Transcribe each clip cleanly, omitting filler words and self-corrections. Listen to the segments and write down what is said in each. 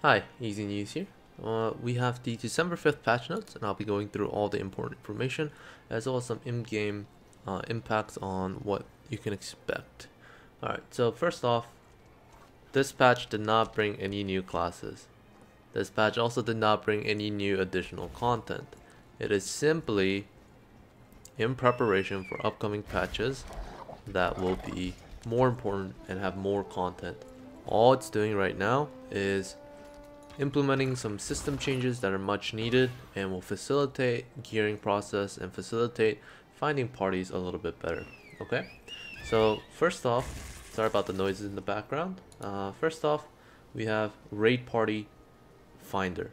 Hi, Easy News here. We have the December 5th patch notes, and I'll be going through all the important information, as well as some in-game impacts on what you can expect. Alright, so first off, this patch did not bring any new classes. This patch also did not bring any new additional content. It is simply in preparation for upcoming patches that will be more important and have more content. All it's doing right now is implementing some system changes that are much needed and will facilitate gearing process and facilitate finding parties a little bit better. Okay, so first off, sorry about the noises in the background. First off, we have raid party finder.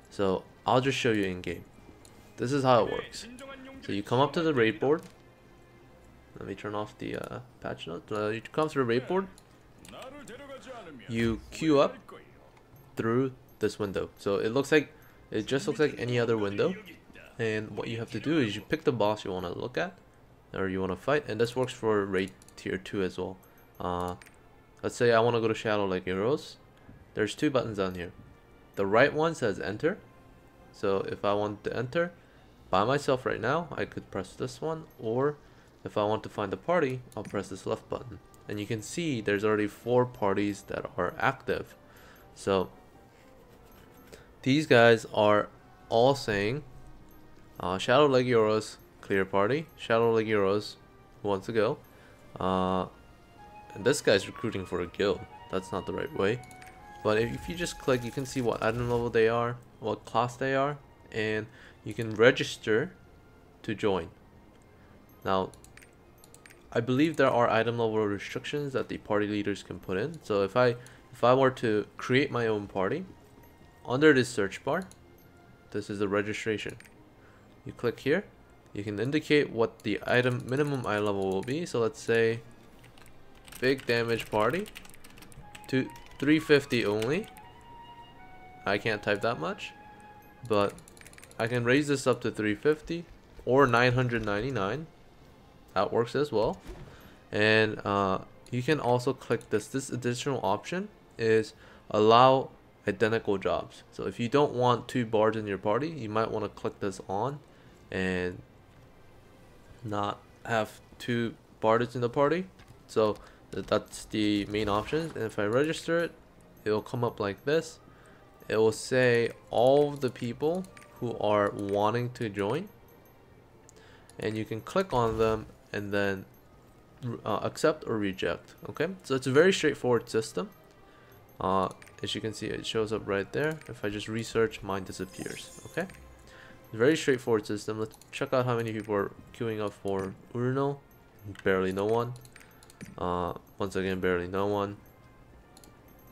So I'll just show you in game. This is how it works. So you come up to the raid board. Let me turn off the patch note. You come to the raid board. You queue up through this window. So it just looks like any other window. And what you have to do is you pick the boss you want to look at or you want to fight, and this works for raid tier 2 as well. Let's say I want to go to Shadow Lake Heroes. There's two buttons down here. The right one says enter. So if I want to enter by myself right now, I could press this one, or if I want to find a party, I'll press this left button. And you can see there's already 4 parties that are active. So these guys are all saying Shadow Lake Heroes clear party, Shadow Lake Heroes who wants to go. And this guy's recruiting for a guild. That's not the right way. But if you just click, you can see what item level they are, what class they are, and you can register to join. Now, I believe there are item level restrictions that the party leaders can put in. So if I were to create my own party, under this search bar, this is the registration. You click here, you can indicate what the minimum item level will be. So let's say big damage party to 350 only. I can't type that much, but I can raise this up to 350 or 999. That works as well. And you can also click this additional option is allow identical jobs. So if you don't want 2 bards in your party, you might want to click this on and not have 2 bards in the party. So that's the main options. And if I register it, it will come up like this. It will say all of the people who are wanting to join, and you can click on them and then accept or reject. Okay, so it's a very straightforward system. As you can see, it shows up right there. If I just research, mine disappears. Okay, very straightforward system. Let's check out how many people are queuing up for Urno. Barely no one. Once again, barely no one.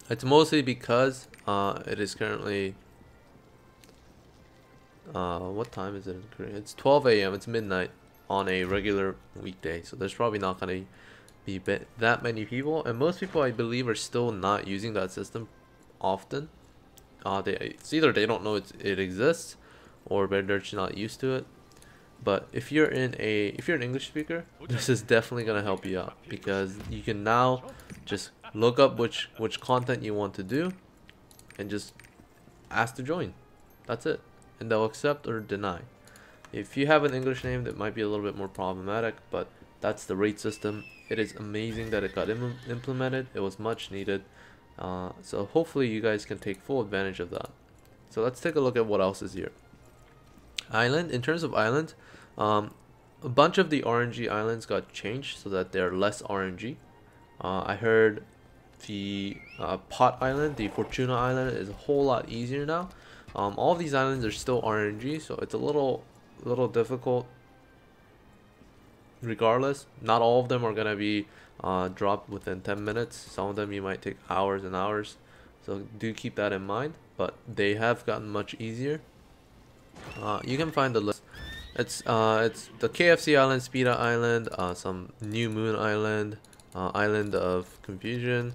It's mostly because it is currently what time is it in Korea? It's 12 a.m. It's midnight on a regular weekday, so there's probably not gonna be that many people, and most people, I believe, are still not using that system often. It's either they don't know it exists, or they're just not used to it. But if you're an English speaker, this is definitely gonna help you out, because you can now just look up which content you want to do and just ask to join. That's it, and they'll accept or deny. If you have an English name, that might be a little bit more problematic, but that's the rate system. It is amazing that it got implemented. It was much needed. So hopefully you guys can take full advantage of that. So let's take a look at what else is here. Island. In terms of island, a bunch of the RNG islands got changed so that they're less RNG. I heard the Pot Island, the Fortuna Island, is a whole lot easier now. All of these islands are still RNG, so it's a little difficult. Regardless, not all of them are gonna be dropped within 10 minutes. Some of them you might take hours and hours, so do keep that in mind. But they have gotten much easier. You can find the list. It's the KFC Island, Speeda Island, some New Moon Island, Island of Confusion.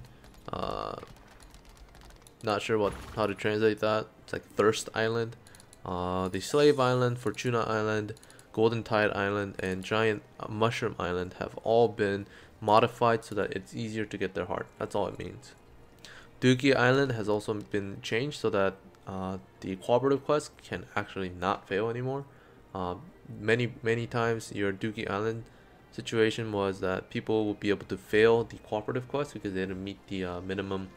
Not sure how to translate that. It's like Thirst Island, the Slave Island, Fortuna Island, Golden Tide Island, and Giant Mushroom Island have all been modified so that it's easier to get their heart. That's all it means. Dookie Island has also been changed so that the cooperative quest can actually not fail anymore. Many times your Dookie Island situation was that people would be able to fail the cooperative quest because they didn't meet the minimum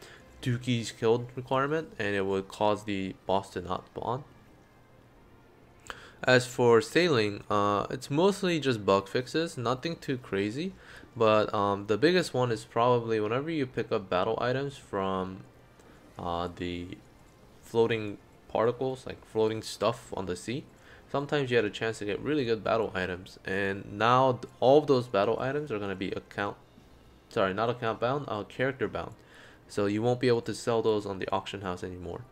Dookies killed requirement, and it would cause the boss to not spawn. As for sailing, it's mostly just bug fixes, nothing too crazy, but the biggest one is probably whenever you pick up battle items from the floating particles, like floating stuff on the sea, sometimes you had a chance to get really good battle items, and now all of those battle items are going to be not account bound, character bound, so you won't be able to sell those on the auction house anymore.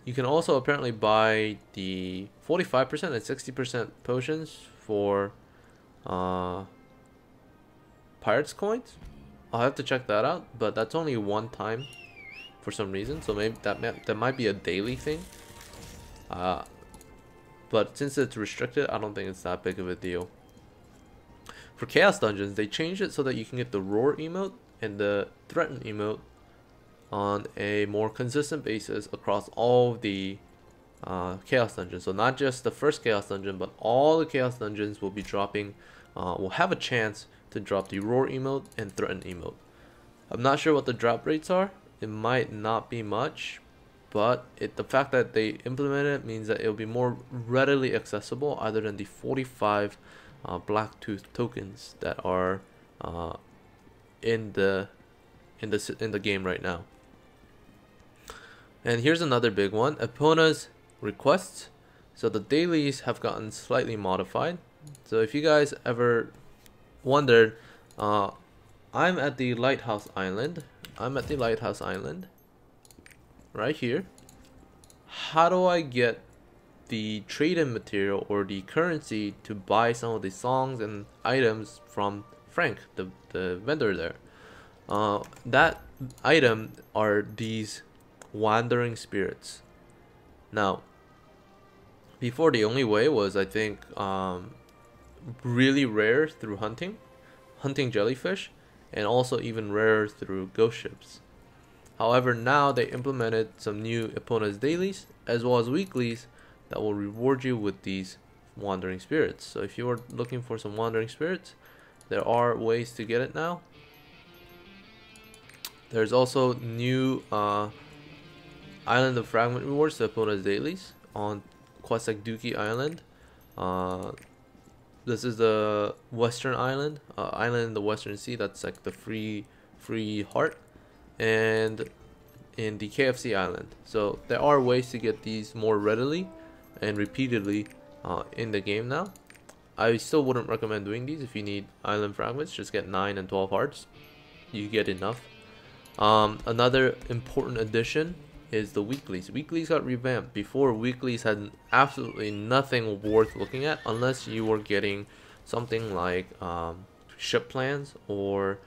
You can also apparently buy the 45% and 60% potions for pirates coins. I'll have to check that out, but that's only one time for some reason, so maybe that might be a daily thing. But since it's restricted, I don't think it's that big of a deal. For Chaos Dungeons, they changed it so that you can get the Roar emote and the Threaten emote on a more consistent basis across all of the Chaos Dungeons. So not just the first Chaos Dungeon, but all the Chaos Dungeons will be dropping, will have a chance to drop the Roar emote and Threaten emote. I'm not sure what the drop rates are. It might not be much, but the fact that they implemented it means that it'll be more readily accessible other than the 45 Blacktooth tokens that are in the game right now. And here's another big one, Epona's requests. So the dailies have gotten slightly modified. So if you guys ever wondered, I'm at the Lighthouse Island. Right here. How do I get the trade-in material or the currency to buy some of the songs and items from Frank, the vendor there? That item are these wandering spirits. Now, before, the only way was, I think, really rare through hunting jellyfish, and also even rarer through ghost ships. However, now they implemented some new Epona's dailies as well as weeklies that will reward you with these wandering spirits. So if you are looking for some wandering spirits, there are ways to get it now. There's also new Island of Fragment rewards to Epona's dailies on quests like Dookie Island. This is the Western Island, island in the Western Sea. That's like the free heart, and in the KFC Island. So there are ways to get these more readily and repeatedly in the game now. I still wouldn't recommend doing these. If you need island fragments, just get 9 and 12 hearts. You get enough. Another important addition is the weeklies. Weeklies got revamped. Before, weeklies had absolutely nothing worth looking at unless you were getting something like ship plans or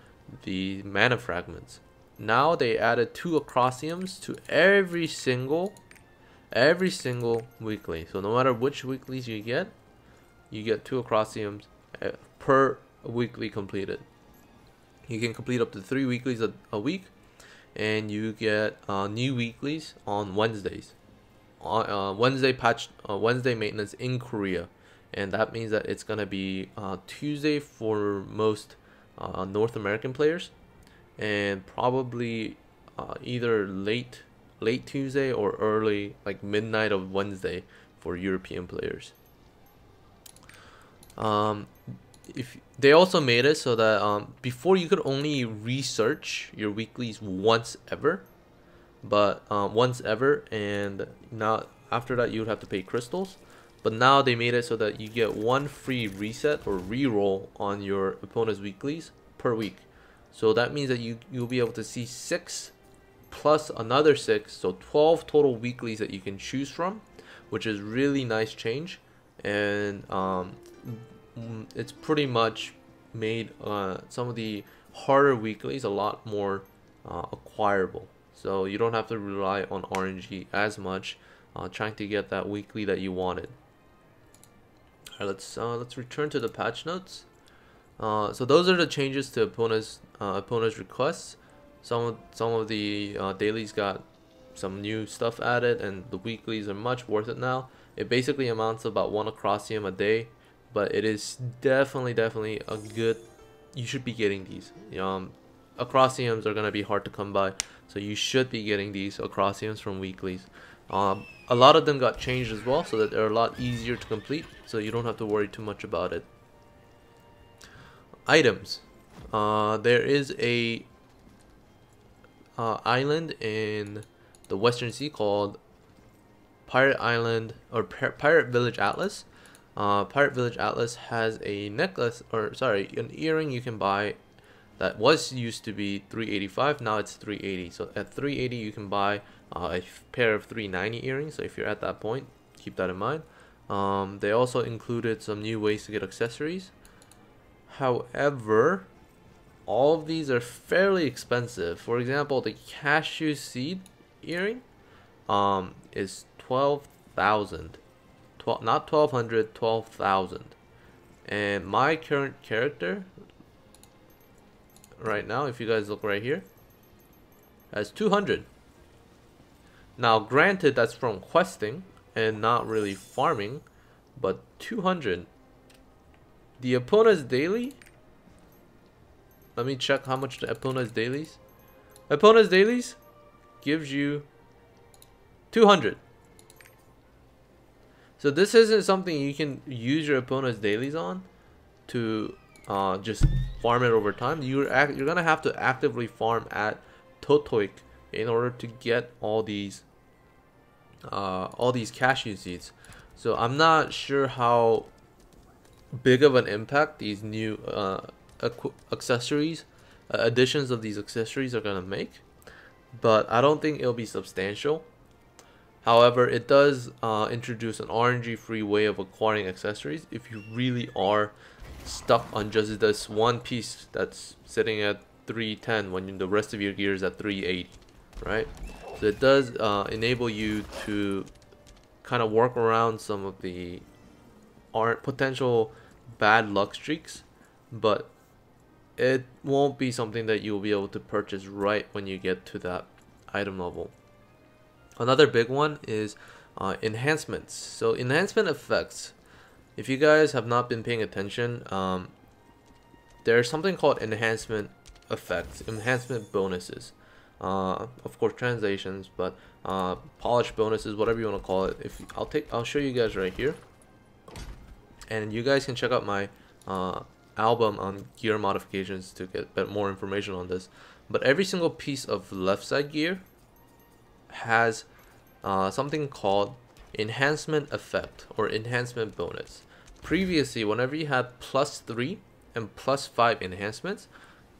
the mana fragments. Now they added 2 acrosiums to every single weekly. So no matter which weeklies you get 2 acrosiums per weekly completed. You can complete up to 3 weeklies a week, and you get new weeklies on Wednesdays. Wednesday maintenance in Korea, and that means that it's gonna be Tuesday for most North American players, and probably either late Tuesday or early, like midnight of Wednesday, for European players. If they also made it so that before you could only research your weeklies once ever, and now after that you would have to pay crystals. But now they made it so that you get 1 free reset or reroll on your Epona's weeklies per week. So that means that you'll be able to see 6 plus another 6, so 12 total weeklies that you can choose from, which is really nice change. And it's pretty much made some of the harder weeklies a lot more acquirable, so you don't have to rely on RNG as much trying to get that weekly that you wanted. Alright, let's return to the patch notes. So those are the changes to Epona's requests. Some of the dailies got some new stuff added, and the weeklies are much worth it now. It basically amounts to about 1 acrosium a day, but it is definitely a good. You should be getting these. Acrosiums are gonna be hard to come by, so you should be getting these acrosiums from weeklies. A lot of them got changed as well, so that they're a lot easier to complete, so you don't have to worry too much about it. Items. There is a island in the Western Sea called Pirate Island or Pirate Village Atlas. Pirate Village Atlas has a necklace, or sorry, an earring you can buy that used to be 385. Now it's 380. So at 380 you can buy a pair of 390 earrings. So if you're at that point, keep that in mind. They also included some new ways to get accessories. However, all of these are fairly expensive. For example, the cashew seed earring is 12,000. Not 1,200, 12,000. And my current character right now, if you guys look right here, has 200. Now granted, that's from questing and not really farming, but 200. The Epona's daily, let me check how much the Epona's dailies. Epona's dailies gives you 200. So this isn't something you can use your Epona's dailies on to just farm it over time. You're gonna have to actively farm at Totoik in order to get all these cashew seeds. So I'm not sure how big of an impact these new accessories, additions of these accessories are gonna make, but I don't think it'll be substantial. However, it does introduce an RNG free way of acquiring accessories if you really are stuck on just this one piece that's sitting at 310 when the rest of your gear is at 380, right? So it does enable you to kind of work around some of the potential bad luck streaks, but it won't be something that you'll be able to purchase right when you get to that item level. Another big one is enhancements. So enhancement effects. If you guys have not been paying attention, there's something called enhancement effects, enhancement bonuses. Of course, translations, but polish bonuses, whatever you want to call it. I'll show you guys right here, and you guys can check out my album on gear modifications to get a bit more information on this. But every single piece of left side gear has something called enhancement effect or enhancement bonus. Previously, whenever you had +3 and +5 enhancements,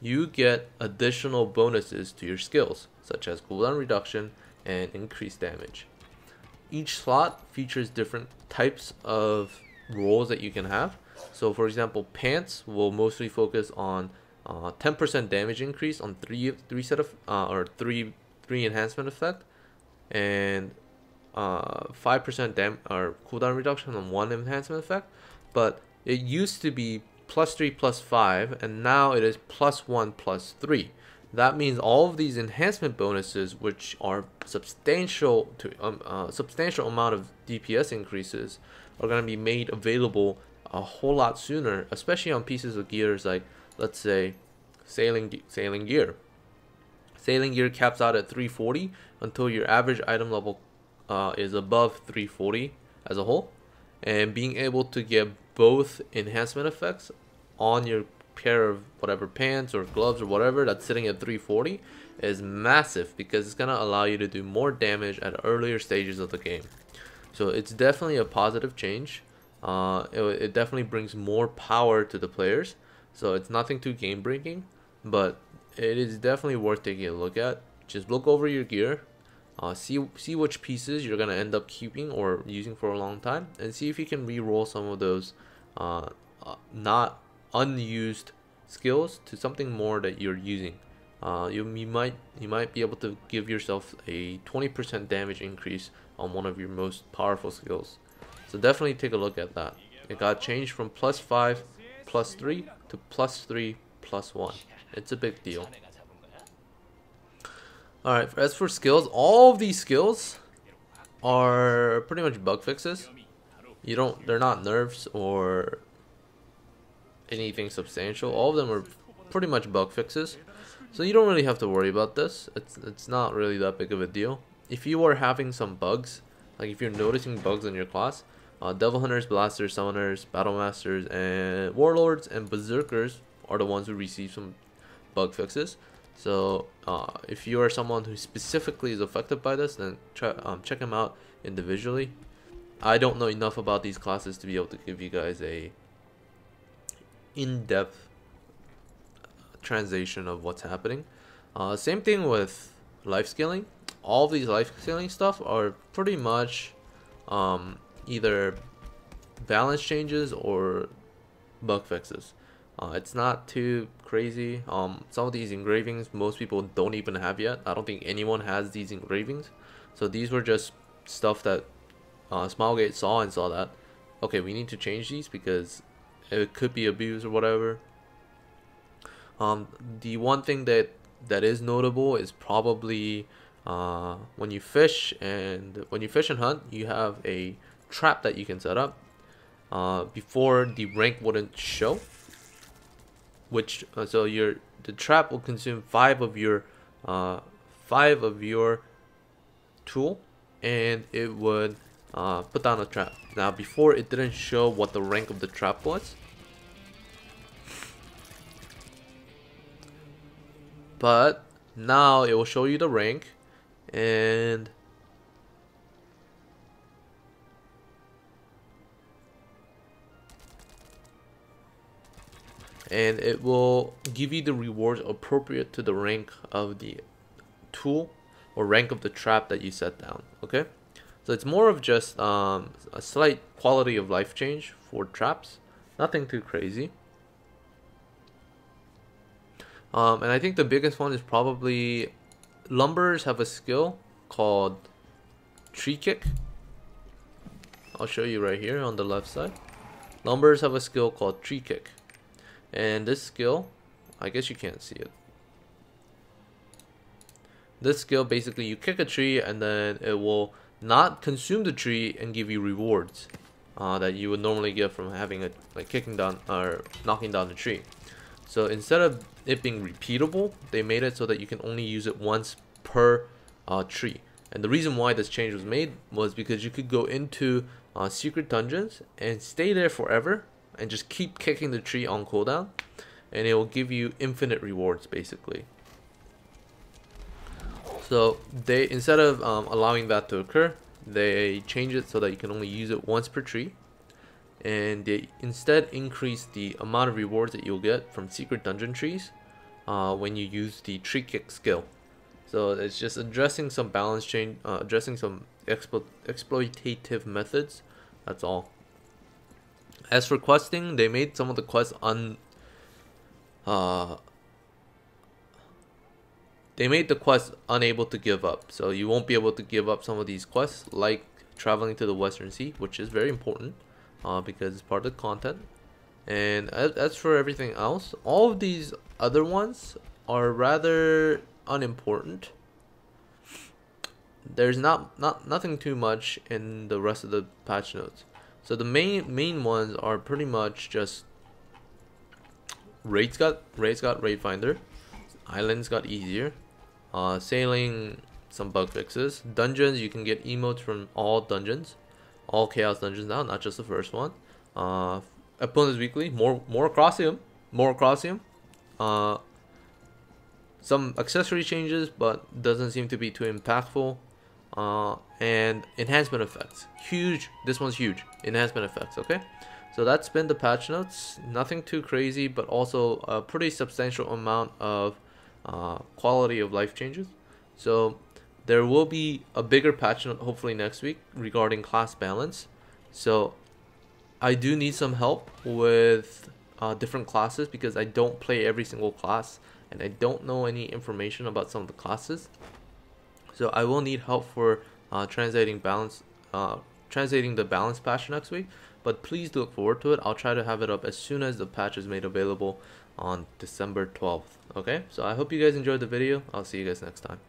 you get additional bonuses to your skills, such as cooldown reduction and increased damage. Each slot features different types of roles that you can have. So for example, pants will mostly focus on 10% damage increase on three enhancement effect, and 5% cooldown reduction on one enhancement effect. But it used to be +3 +5, and now it is +1 +3. That means all of these enhancement bonuses, which are substantial amount of DPS increases, are going to be made available a whole lot sooner, especially on pieces of gears like, let's say, sailing gear. Sailing gear caps out at 340 until your average item level is above 340 as a whole, and being able to get both enhancement effects on your pair of whatever pants or gloves or whatever that's sitting at 340 is massive, because it's going to allow you to do more damage at earlier stages of the game. So it's definitely a positive change. It definitely brings more power to the players, so it's nothing too game breaking, but it is definitely worth taking a look at. Just look over your gear, see which pieces you're gonna end up keeping or using for a long time, and see if you can re-roll some of those not unused skills to something more that you're using. You might be able to give yourself a 20% damage increase on one of your most powerful skills. So definitely take a look at that. It got changed from +5 +3 to +3 +1. It's a big deal. Alright, as for skills, all of these skills are pretty much bug fixes. They're not nerfs or anything substantial. All of them are pretty much bug fixes. So you don't really have to worry about this. It's not really that big of a deal. If you are having some bugs, like if you're noticing bugs in your class, Devil Hunters, Blasters, Summoners, Battle Masters, and Warlords and Berserkers are the ones who receive some bug fixes. So if you are someone who specifically is affected by this, then check them out individually. I don't know enough about these classes to be able to give you guys a in-depth translation of what's happening. Same thing with life scaling. All of these life scaling stuff are pretty much either balance changes or bug fixes. It's not too crazy. Some of these engravings most people don't even have yet. I don't think anyone has these engravings. So these were just stuff that Smilegate saw and saw that, okay, we need to change these because it could be abused or whatever. The one thing that is notable is probably when you fish and hunt, you have a trap that you can set up before the rank wouldn't show, which so the trap will consume 5 of your tool, and it would put down a trap. Now before, it didn't show what the rank of the trap was, but now it will show you the rank, and it will give you the rewards appropriate to the rank of the tool or rank of the trap that you set down. Okay, so it's more of just a slight quality of life change for traps, nothing too crazy. And I think the biggest one is probably Lumberers have a skill called Tree Kick. I'll show you right here on the left side. Lumberers have a skill called Tree Kick, and this skill, I guess you can't see it. This skill, basically you kick a tree and then it will not consume the tree and give you rewards that you would normally get from having a kicking down or knocking down the tree. So instead of it being repeatable, they made it so that you can only use it once per tree. And the reason why this change was made was because you could go into secret dungeons and stay there forever and just keep kicking the tree on cooldown, and it will give you infinite rewards basically. So they, instead of allowing that to occur, they change it so that you can only use it once per tree, and they instead increase the amount of rewards that you'll get from secret dungeon trees when you use the Tree Kick skill. So it's just addressing some balance change, addressing some exploitative methods. That's all. As for questing, they made some of the quests unable to give up. So you won't be able to give up some of these quests, like traveling to the Western Sea, which is very important because it's part of the content. And as for everything else, all of these other ones are rather unimportant. There's nothing too much in the rest of the patch notes. So the main ones are pretty much just raids got raid finder, islands got easier, sailing some bug fixes, dungeons you can get emotes from all dungeons, all chaos dungeons now, not just the first one. Epona's weekly, more Acrosium, some accessory changes, but doesn't seem to be too impactful. And enhancement effects, huge. This one's huge. Enhancement effects. Okay, so that's been the patch notes. Nothing too crazy, but also a pretty substantial amount of quality of life changes. So there will be a bigger patch note hopefully next week regarding class balance. So I do need some help with different classes because I don't play every single class and I don't know any information about some of the classes. So I will need help for translating the balance patch next week. But please look forward to it. I'll try to have it up as soon as the patch is made available on December 12th. Okay, so I hope you guys enjoyed the video. I'll see you guys next time.